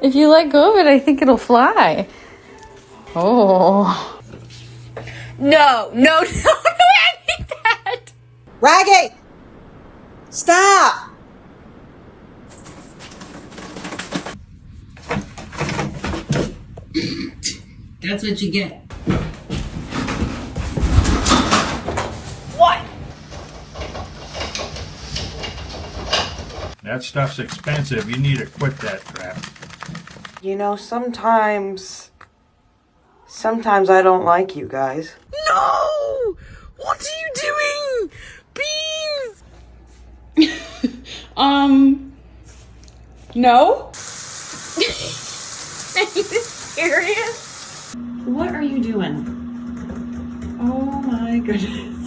If you let go of it, I think it'll fly. Oh. No, I hate that. Raggy! Stop! That's what you get. What? That stuff's expensive. You need to quit that crap. You know, sometimes I don't like you guys. No! What are you doing? Beans! No? Are you serious? What are you doing? Oh my goodness.